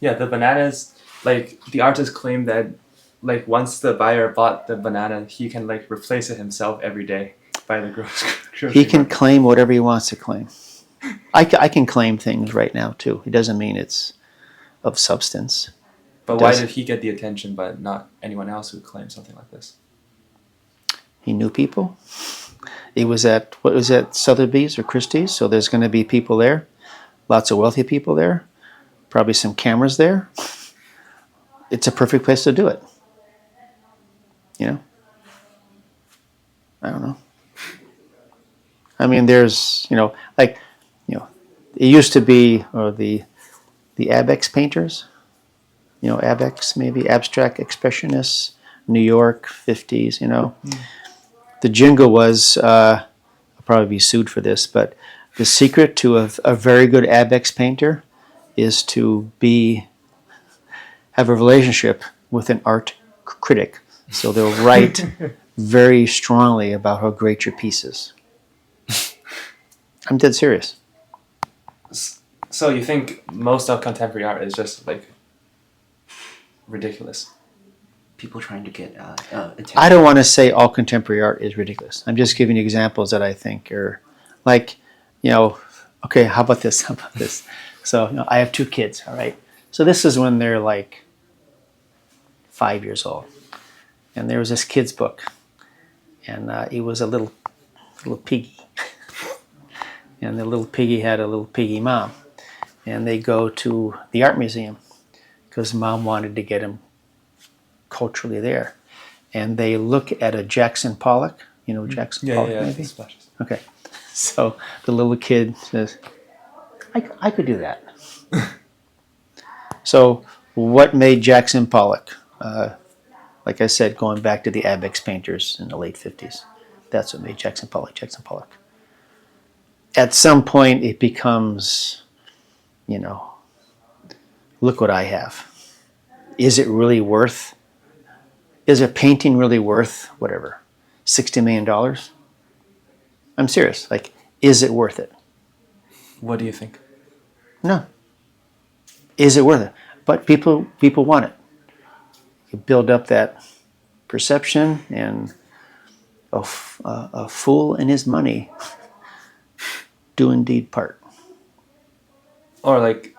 Yeah, the bananas, like the artist claimed that like once the buyer bought the banana, he can like replace it himself every day by the He grocery can market. claim whatever he wants to claim. I can claim things right now too. It doesn't mean it's of substance. It But why does. did he get the attention but not anyone else who claimed something like this? He knew people. It was at, what was that, Sotheby's or Christie's? So there's going to be people there, lots of wealthy people there, probably some cameras there. It's a perfect place to do it. You know, I don't know. I mean, there's, like, you know, it used to be the Abex painters. Abex maybe abstract expressionists, New York 50s. The jingle was, I'll probably be sued for this, but the secret to a very good Abex painter is to have a relationship with an art critic. So they'll write very strongly about how great your piece is. I'm dead serious. So you think most of contemporary art is just like ridiculous? People trying to get attention. I don't want to say all contemporary art is ridiculous. I'm just giving you examples that I think are like, okay, how about this? How about this? So I have two kids, all right? So this is when they're like 5 years old. And there was this kid's book. And it was a little piggy. And the little piggy had a little piggy mom. And they go to the art museum because mom wanted to get him culturally there. And they look at a Jackson Pollock. You know Jackson Pollock, maybe? Splashes. Okay. So the little kid says, I could do that. So what made Jackson Pollock? Like I said, going back to the Abex painters in the late 50s. That's what made Jackson Pollock Jackson Pollock. At some point, it becomes, look what I have. Is it really worth? Is a painting really worth whatever, $60 million? I'm serious. Like, is it worth it? What do you think? No. Is it worth it? But people want it. You build up that perception, and a fool and his money do indeed part. Or like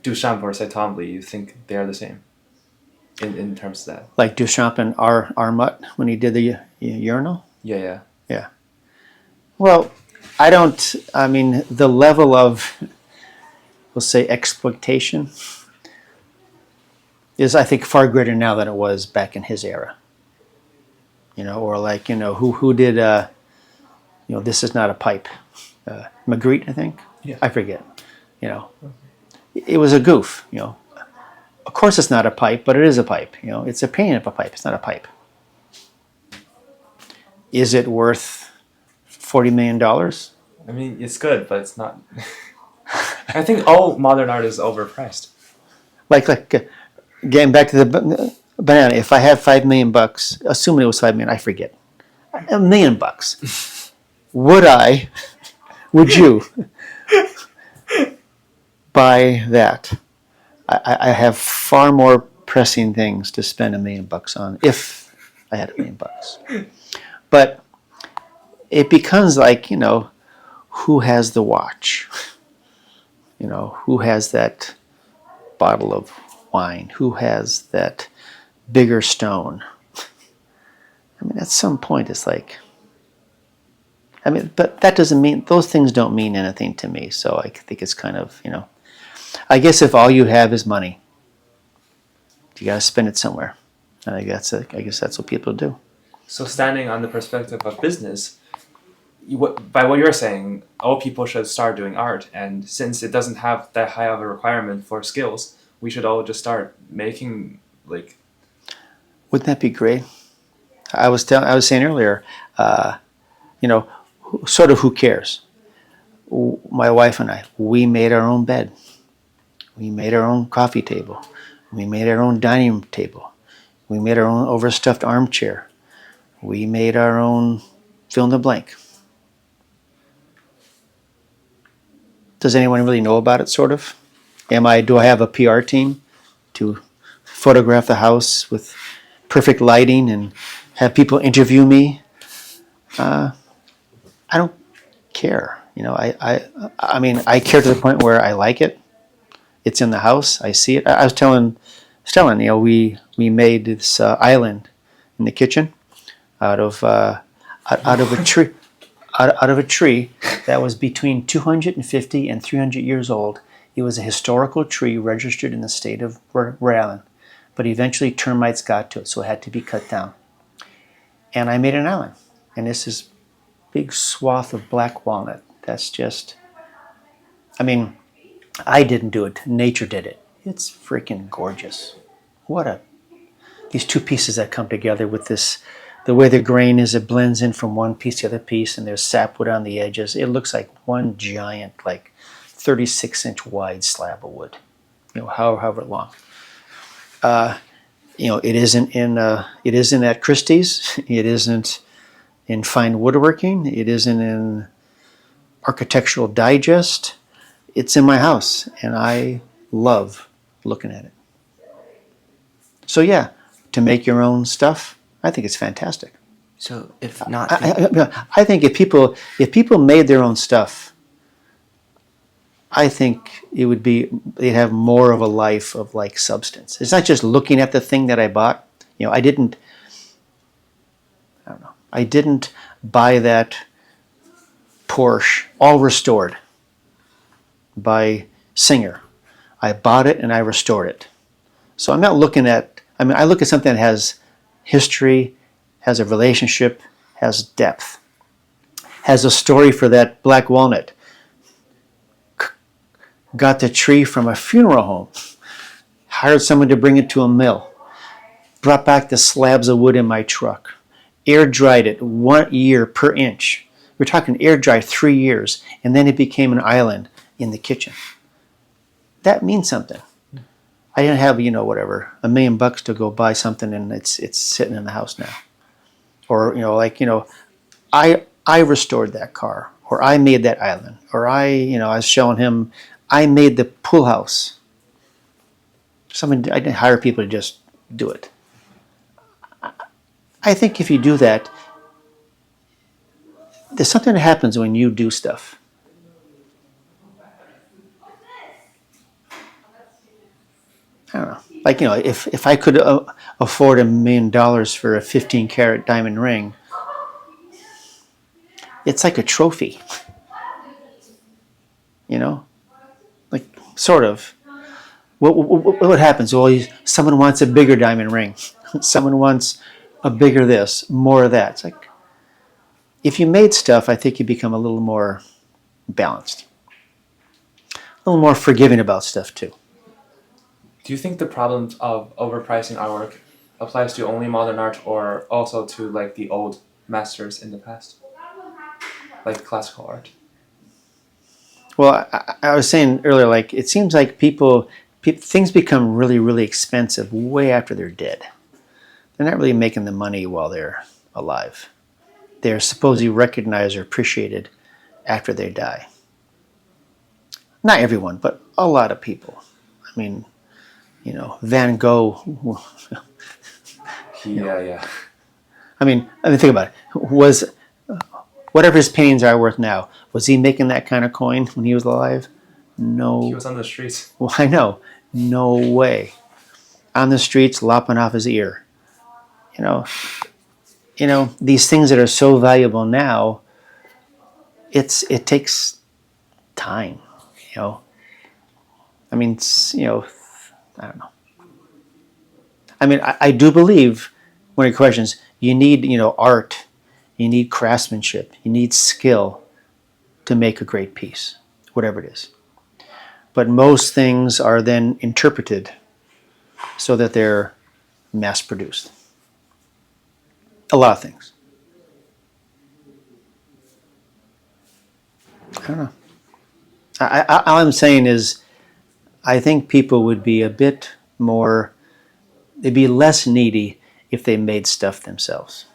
Duchamp or Saint-Twombly, you think they are the same in terms of that? Like Duchamp and Armut when he did the urinal? Yeah. Yeah. Well, I mean, the level of, we'll say, exploitation is, I think, far greater now than it was back in his era. Or like, who did, This Is Not a Pipe? Magritte, I think? Yeah. I forget. It was a goof, Of course it's not a pipe, but it is a pipe. It's a painting of a pipe. It's not a pipe. Is it worth $40 million? I mean, it's good, but it's not. I think all modern art is overpriced. Like getting back to the banana. If I have $5 million, assuming it was $5 million, I forget. $1 million. Would you buy that? I have far more pressing things to spend $1 million on if I had $1 million. But it becomes like, who has the watch? Who has that bottle of wine? Who has that bigger stone? I mean, at some point it's like, but that doesn't mean, those things don't mean anything to me. So I think it's kind of, I guess if all you have is money, you got to spend it somewhere. And I guess that's what people do. So standing on the perspective of business, by what you're saying, all people should start doing art. And since it doesn't have that high of a requirement for skills, we should all just start making like. Wouldn't that be great? I was saying earlier, sort of who cares? My wife and I, we made our own bed. We made our own coffee table. We made our own dining room table. We made our own overstuffed armchair. We made our own fill in the blank. Does anyone really know about it, sort of? Do I have a PR team to photograph the house with perfect lighting and have people interview me. I don't care. I mean, I care to the point where I like it. It's in the house. I see it. I was telling, we made this island in the kitchen out of a tree, out of a tree that was between 250 and 300 years old. It was a historical tree registered in the state of Rhode Island, but eventually termites got to it, so it had to be cut down. And I made an island, and this is big swath of black walnut. That's just, I mean, I didn't do it. Nature did it. It's freaking gorgeous. These two pieces that come together with this, the way the grain is, it blends in from one piece to the other piece, and there's sapwood on the edges. It looks like one giant, like 36-inch wide slab of wood, however long. It isn't at Christie's. It isn't in fine woodworking. It isn't in Architectural Digest. It's in my house, and I love looking at it. So yeah, to make your own stuff, I think it's fantastic. So if not, I think if people made their own stuff, I think they'd have more of a life of like substance. It's not just looking at the thing that I bought. I didn't buy that Porsche all restored by Singer. I bought it and I restored it. So I'm not looking at, I look at something that has history, has a relationship, has depth, has a story for that black walnut. Got the tree from a funeral home, hired someone to bring it to a mill, brought back the slabs of wood in my truck, air dried it 1 year per inch. We're talking air dried 3 years, and then it became an island in the kitchen. That means something. I didn't have, $1 million to go buy something and it's sitting in the house now. Or, I restored that car, or I made that island, or I was showing him, I made the pool house. I didn't hire people to just do it. I think if you do that, there's something that happens when you do stuff. I don't know. If I could afford $1 million for a 15-carat diamond ring, it's like a trophy. Sort of. What happens? Well, someone wants a bigger diamond ring. Someone wants a bigger this, more of that. It's like, if you made stuff, I think you become a little more balanced. A little more forgiving about stuff, too. Do you think the problem of overpricing artwork applies to only modern art or also to like the old masters in the past? Like classical art? Well, I was saying earlier, it seems like things become really, really expensive way after they're dead. They're not really making the money while they're alive. They're supposedly recognized or appreciated after they die. Not everyone, but a lot of people. I mean, Van Gogh. Yeah. I mean, think about it. Whatever his paintings are worth now, was he making that kind of coin when he was alive? No. He was on the streets. Well, I know. No way. On the streets, lopping off his ear. These things that are so valuable now, it takes time. I mean, I don't know. I mean, I do believe, one of your questions, you need, art, you need craftsmanship, you need skill to make a great piece, whatever it is. But most things are then interpreted so that they're mass-produced. A lot of things. I don't know. All I'm saying is, I think people would be a bit more, they'd be less needy if they made stuff themselves.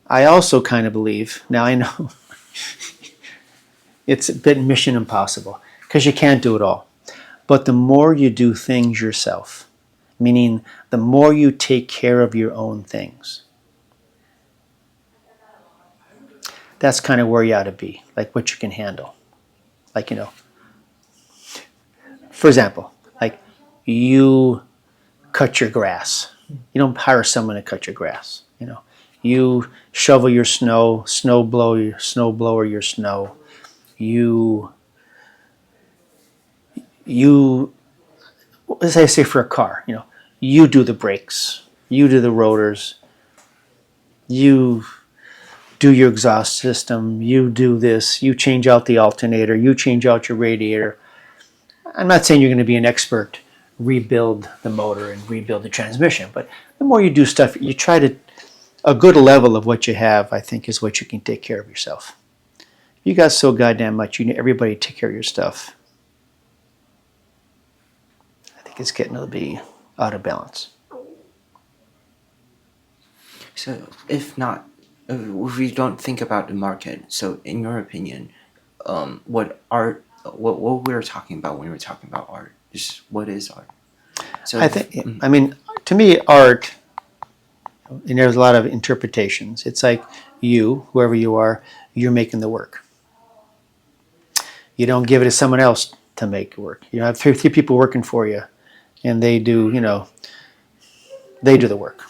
I also kind of believe, now I know it's a bit mission impossible, because you can't do it all. But the more you do things yourself, meaning the more you take care of your own things, that's kind of where you ought to be, like what you can handle. Like, for example, like you cut your grass. You don't hire someone to cut your grass. You shovel your snow, snow blower your snow. You as I say for a car, you do the brakes, you do the rotors, you do your exhaust system, you do this, you change out the alternator, you change out your radiator. I'm not saying you're going to be an expert, rebuild the motor and rebuild the transmission, but the more you do stuff, you try to, a good level of what you have, I think, is what you can take care of yourself. You got so goddamn much, you need everybody to take care of your stuff. I think it's getting to be out of balance. So if we don't think about the market, so in your opinion, what we were talking about when we were talking about art is what is art? So to me, art, and there's a lot of interpretations. It's like you, whoever you are, you're making the work. You don't give it to someone else to make work. You have three people working for you, and they do the work.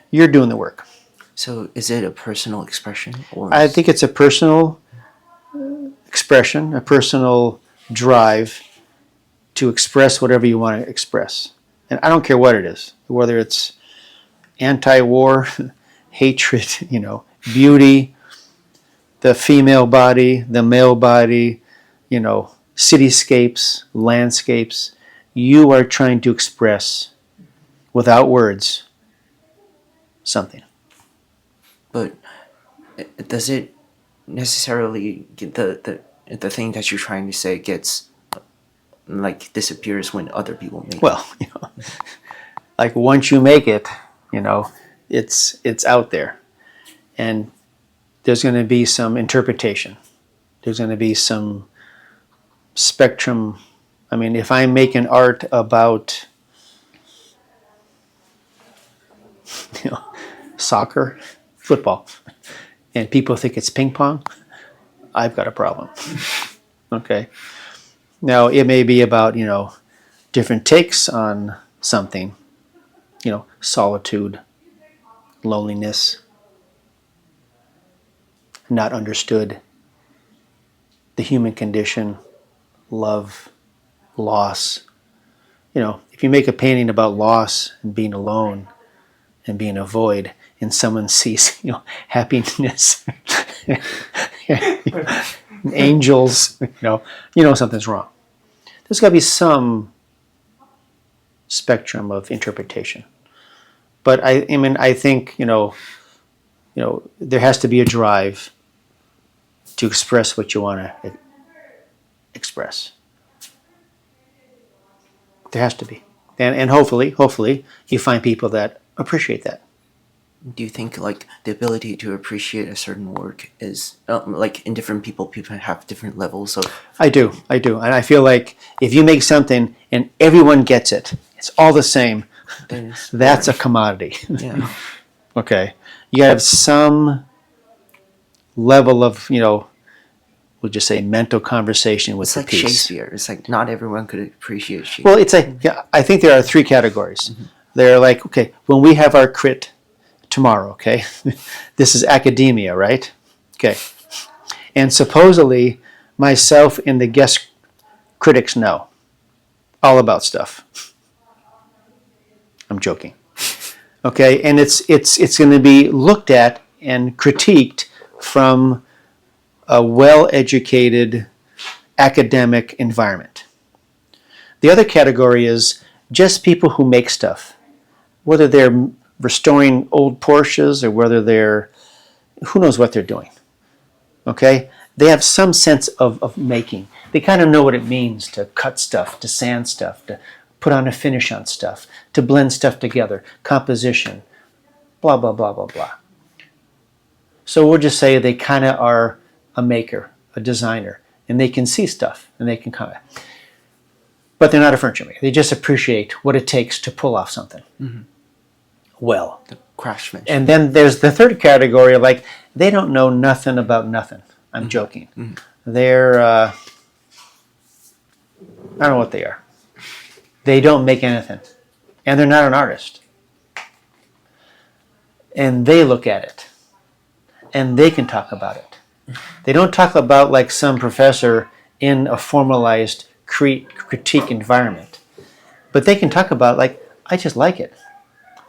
You're doing the work. So is it a personal expression, or I think it's a personal expression, a personal drive to express whatever you want to express. And I don't care what it is, whether it's anti-war, hatred, beauty, the female body, the male body, cityscapes, landscapes. You are trying to express, without words, something. But does it necessarily get the thing that you're trying to say gets disappears when other people make it? Well, like once you make it, it's out there, and there's going to be some interpretation. There's going to be some spectrum. I mean, if I'm making art about soccer, football, and people think it's ping pong, I've got a problem. Okay. Now, it may be about, different takes on something, solitude, loneliness, not understood, the human condition, love, loss. If you make a painting about loss and being alone and being a void, and someone sees, happiness, angels, something's wrong. There's got to be some spectrum of interpretation. But I think, there has to be a drive to express what you want to express. There has to be. And hopefully, you find people that appreciate that. Do you think the ability to appreciate a certain work is in different people have different levels of? I do, and I feel like if you make something and everyone gets it, it's all the same. That's a commodity. Yeah. Okay, you gotta have some level of we'll just say mental conversation with the piece. It's like Shakespeare. It's not everyone could appreciate Shakespeare. Well, it's I think there are three categories. Mm-hmm. They're okay, when we have our crit tomorrow, okay? This is academia, right? Okay. And supposedly, myself and the guest critics know all about stuff. I'm joking. Okay, and it's going to be looked at and critiqued from a well-educated academic environment. The other category is just people who make stuff, whether they're restoring old Porsches or whether they're, who knows what they're doing. Okay? They have some sense of making. They kind of know what it means to cut stuff, to sand stuff, to put on a finish on stuff, to blend stuff together, composition, blah, blah, blah, blah, blah. So we'll just say they kind of are a maker, a designer, and they can see stuff, and they can kind of. but they're not a furniture maker. They just appreciate what it takes to pull off something well. The craftsmanship. And then there's the third category, like they don't know nothing about nothing. I'm joking. They're I don't know what they are. They don't make anything, and they're not an artist. And they look at it, and they can talk about it. They don't talk about like some professor in a formalized critique environment, but they can talk about like, I just like it.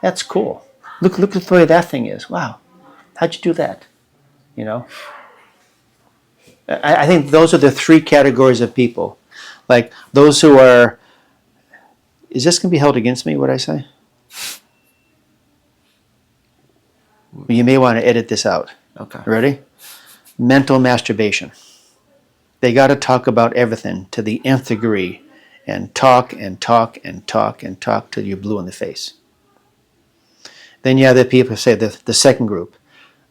That's cool. Look at the way that thing is. Wow, how'd you do that? You know. I think those are the three categories of people, like those who are. Is this going to be held against me? What I say? You may want to edit this out. Okay. Ready? Mental masturbation. They got to talk about everything to the nth degree and talk and talk and talk and talk till you're blue in the face. Then you have the people who say the second group.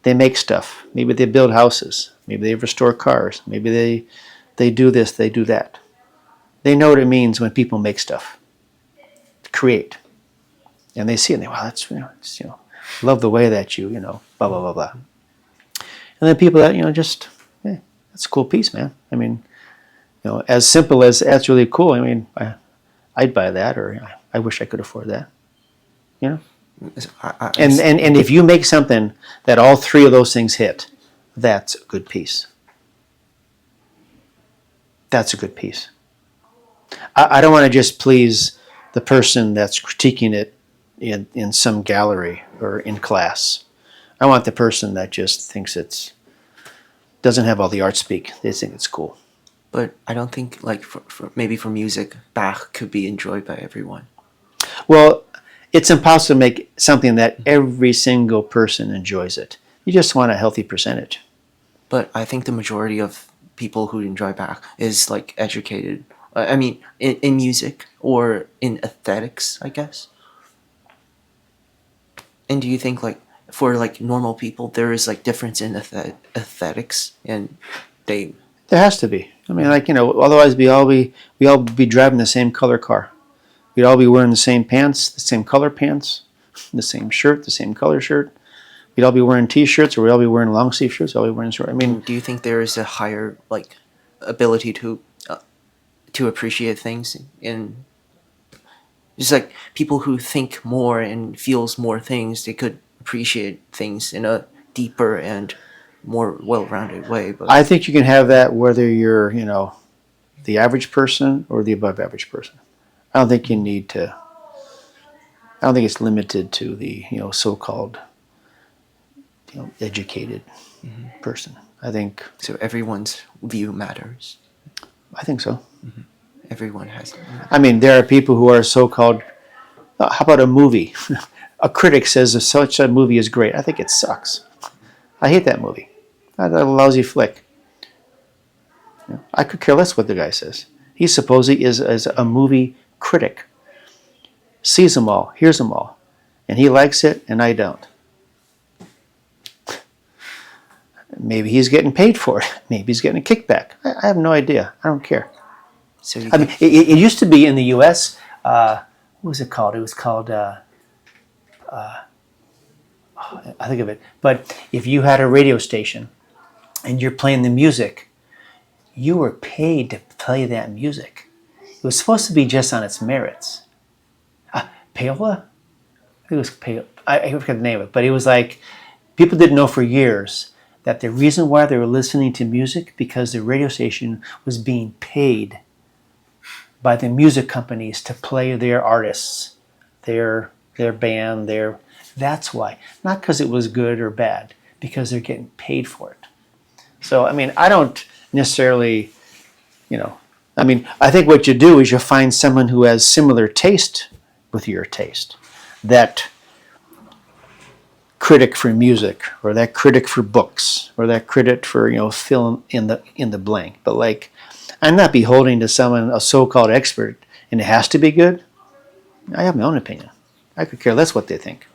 They make stuff. Maybe they build houses. Maybe they restore cars. Maybe they do this, they do that. They know what it means when people make stuff. Create. And they see it and they, wow, that's, love the way that you, blah, blah, blah, blah. And then people that, just, that's a cool piece, man. I mean, as simple as that's really cool. I mean, I'd buy that, or I wish I could afford that. And if you make something that all three of those things hit, that's a good piece. That's a good piece. I don't want to just please the person that's critiquing it in some gallery or in class. I want the person that just thinks doesn't have all the art speak. They think it's cool. But I don't think, like, maybe for music, Bach could be enjoyed by everyone. Well, it's impossible to make something that every single person enjoys it. You just want a healthy percentage. But I think the majority of people who enjoy Bach is, like, educated. I mean, in music or in aesthetics, I guess. And do you think, like, for, like, normal people, there is, like, difference in aesthetics, and they... There has to be. I mean, like, otherwise we all be driving the same color car. We'd all be wearing the same pants, the same color pants, the same shirt, the same color shirt. We'd all be wearing T-shirts, or we'd all be wearing long sleeve shirts. We'd all be wearing shorts. I mean, do you think there is a higher, like, ability to appreciate things in just like people who think more and feels more things, they could appreciate things in a deeper and more well-rounded way? But I think you can have that whether you're, the average person or the above average person. I don't think you need to. I don't think it's limited to the so-called educated person. I think so. Everyone's view matters. I think so. Everyone has. I mean, there are people who are so-called. How about a movie? A critic says such a movie is great. I think it sucks. I hate that movie. That's a lousy flick. I could care less what the guy says. He supposedly is a movie critic. Sees them all, hears them all, and he likes it, and I don't. Maybe he's getting paid for it. Maybe he's getting a kickback. I have no idea. I don't care. So I mean, it used to be in the U.S. What was it called? It was called. I think of it. But if you had a radio station, and you're playing the music, you were paid to play that music. It was supposed to be just on its merits. Payola? I think it was Payola. I forget the name of it. But it was like, people didn't know for years that the reason why they were listening to music, because the radio station was being paid by the music companies to play their artists, their band, that's why. Not because it was good or bad, because they're getting paid for it. So, I mean, I don't necessarily, I think what you do is you find someone who has similar taste with your taste. That critic for music, or that critic for books, or that critic for, film in the blank. But like, I'm not beholden to someone, a so-called expert, and it has to be good. I have my own opinion. I could care less what they think.